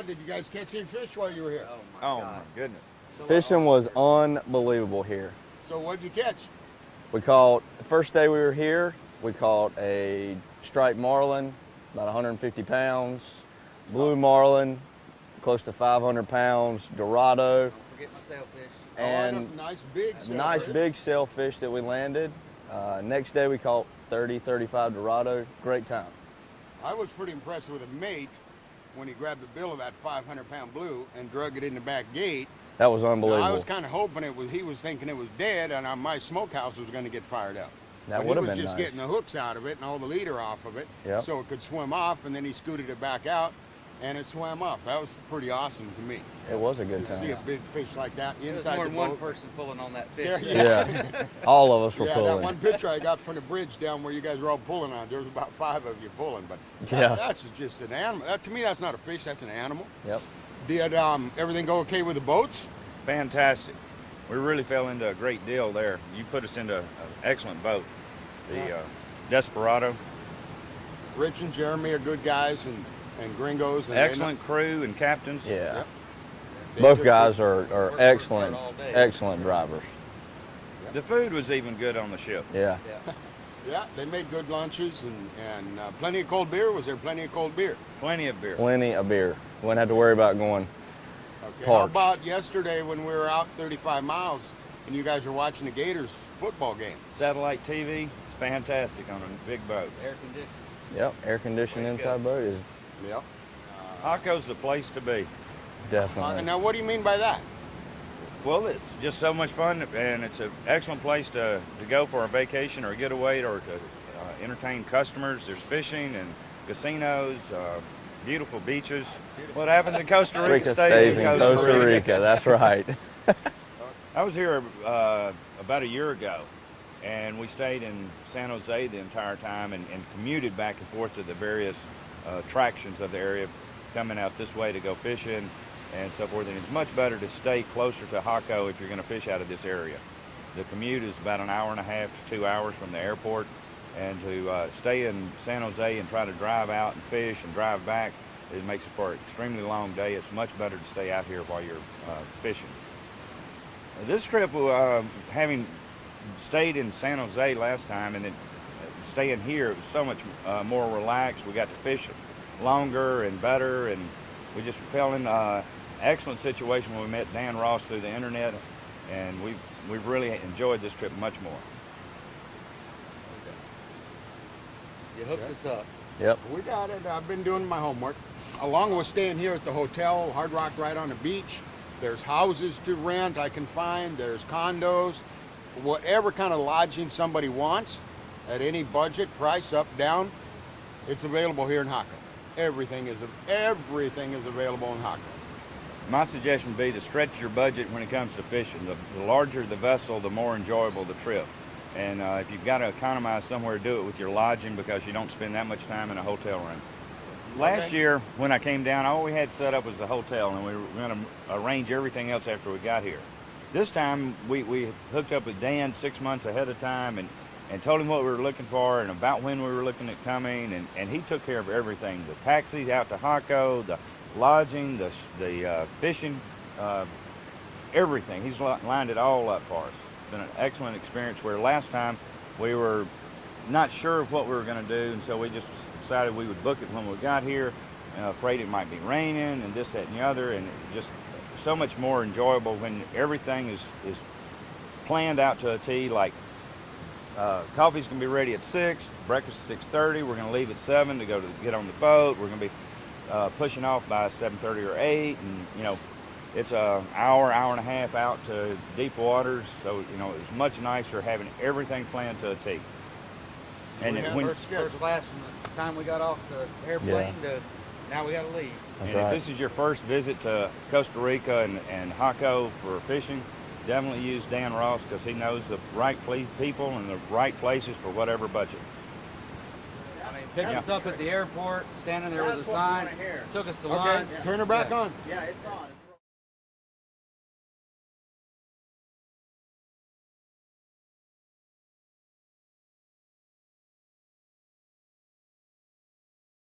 Did you guys catch any fish while you were here? Oh my goodness. Fishing was unbelievable here. So what did you catch? We caught, the first day we were here, we caught a striped marlin, about 150 pounds, blue marlin, close to 500 pounds, dorado, Don't forget my sailfish. and that's a nice big nice sailfish. big sailfish that we landed. Next day we caught 30, 35 dorado. Great time. I was pretty impressed with a mate when he grabbed the bill of that 500-pound blue and drug it in the back gate. That was Now, unbelievable. I was kind of hoping he was thinking it was dead, and my smokehouse was going to get fired up. That would have He been was just nice. getting the hooks out of it and all the leader off of it, Yep. so it could swim off, and then he scooted it back out, and it swam off. That was pretty awesome to me. It was a good To see a time. big fish like that There was inside more the than one boat. person pulling on that Yeah, fish. Yeah, all of us were Yeah, that pulling. one picture I got from the bridge down where you guys were all pulling on, there was about 5 of you pulling, but Yeah. that's just an animal. To me, that's not a fish, that's an animal. Yep. Did everything go okay with the boats? Fantastic. We really fell into a great deal there. You put us into an excellent boat. The Desperado. Rich and Jeremy are good guys and gringos. And Excellent crew and captains. Yeah. Yep. Both They guys just- are Worked excellent, hard all day. excellent drivers. The food was even good on the ship. Yeah. Yeah. Yeah, they made good lunches and plenty of cold beer. Was there plenty of cold beer? Plenty of beer. Plenty of beer. Wouldn't have to worry about going. Okay. How Parched. about yesterday when we were out 35 miles and you guys were watching the Gators football game? Satellite TV. It's fantastic on a big boat. Air conditioning. Yep. Air conditioned Way to go. inside boat is Yep. Haco's the place to be. definitely. Now, what do you mean by that? Well, it's just so much fun, and it's an excellent place to go for a vacation or a getaway or to entertain customers. There's fishing and casinos, beautiful beaches. What happens in Costa Rica Rica stays in Costa Rica. That's right. I was here about a year ago, and we stayed in San Jose the entire time and commuted back and forth to the various attractions of the area, coming out this way to go fishing and so forth. And it's much better to stay closer to Jaco if you're going to fish out of this area. The commute is about an hour and a half to 2 hours from the airport, and to stay in San Jose and try to drive out and fish and drive back, it makes it for an extremely long day. It's much better to stay out here while you're fishing. This trip, having stayed in San Jose last time and then staying here, it was so much more relaxed. We got to fish longer and better, and we just fell in an excellent situation when we met Dan Ross through the internet, and we've really enjoyed this trip much more. You hooked us up. Yep. We got it. I've been doing my homework. Along with staying here at the hotel, Hard Rock right on the beach, there's houses to rent I can find, there's condos, whatever kind of lodging somebody wants at any budget, price, up, down, it's available here in Jaco. Everything is available in Jaco. My suggestion would be to stretch your budget when it comes to fishing. The larger the vessel, the more enjoyable the trip. And if you've got to economize somewhere, do it with your lodging, because you don't spend that much time in a hotel room. Last year, when I came down, all we had set up was the hotel, and we were going to arrange everything else after we got here. This time, we hooked up with Dan 6 months ahead of time and told him what we were looking for and about when we were looking at coming, and he took care of everything. The taxis out to Jaco, the lodging, the fishing, everything. He's lined it all up for us. It's been an excellent experience, where last time we were not sure of what we were going to do, and so we just decided we would book it when we got here, afraid it might be raining and this, that, and the other, and just so much more enjoyable when everything is planned out to a T. Like coffee's going to be ready at 6, breakfast at 6:30, we're going to leave at 7 to get on the boat, we're going to be pushing off by 7:30 or 8, and it's an hour and a half out to deep waters, so it's much nicer having everything planned to a T. And First class from the time we got off the airplane to now we got to leave. That's and right. if this is your first visit to Costa Rica and Jaco for fishing, definitely use Dan Ross, because he knows the right people and the right places for whatever budget. I mean, picked us up at the airport, standing there with a sign, took us to Okay, lunch. turn her back on. Yeah, it's on.